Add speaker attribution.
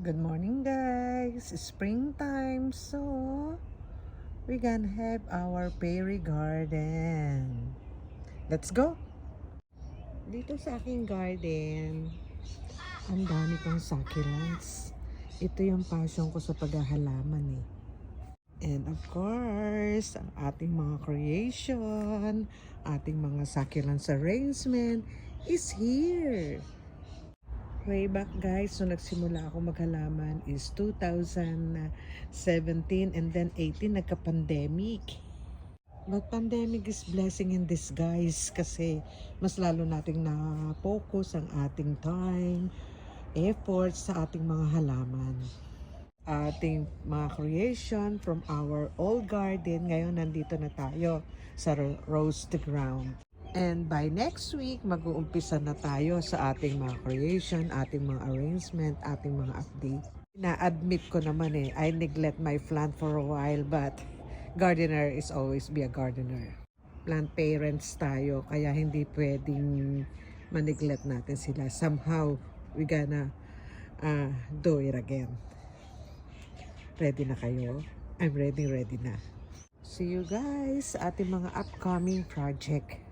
Speaker 1: Good morning guys, springtime, so we gonna have our berry garden. Let's go! Dito sa aking garden, ang dami kong succulents. Ito yung passion ko sa paghahalaman eh. And of course, ang ating mga creation, ating mga succulents arrangement is here. Way back guys, so nagsimula ako maghalaman is 2017 and then 18 nagka-pandemic. But pandemic is blessing in disguise kasi mas lalo nating na-focus ang ating time, efforts sa ating mga halaman. Ating mga creation from our old garden, ngayon nandito na tayo sa rose to ground. And by next week, mag-uumpisa na tayo sa ating mga creation, ating mga arrangement, ating mga update. Na-admit ko naman I neglect my plant for a while, but gardener is always be a gardener. Plant parents tayo, kaya hindi pwedeng ma-neglect natin sila. Somehow, we gonna do it again. Ready na kayo? I'm ready na. See you guys sa ating mga upcoming project.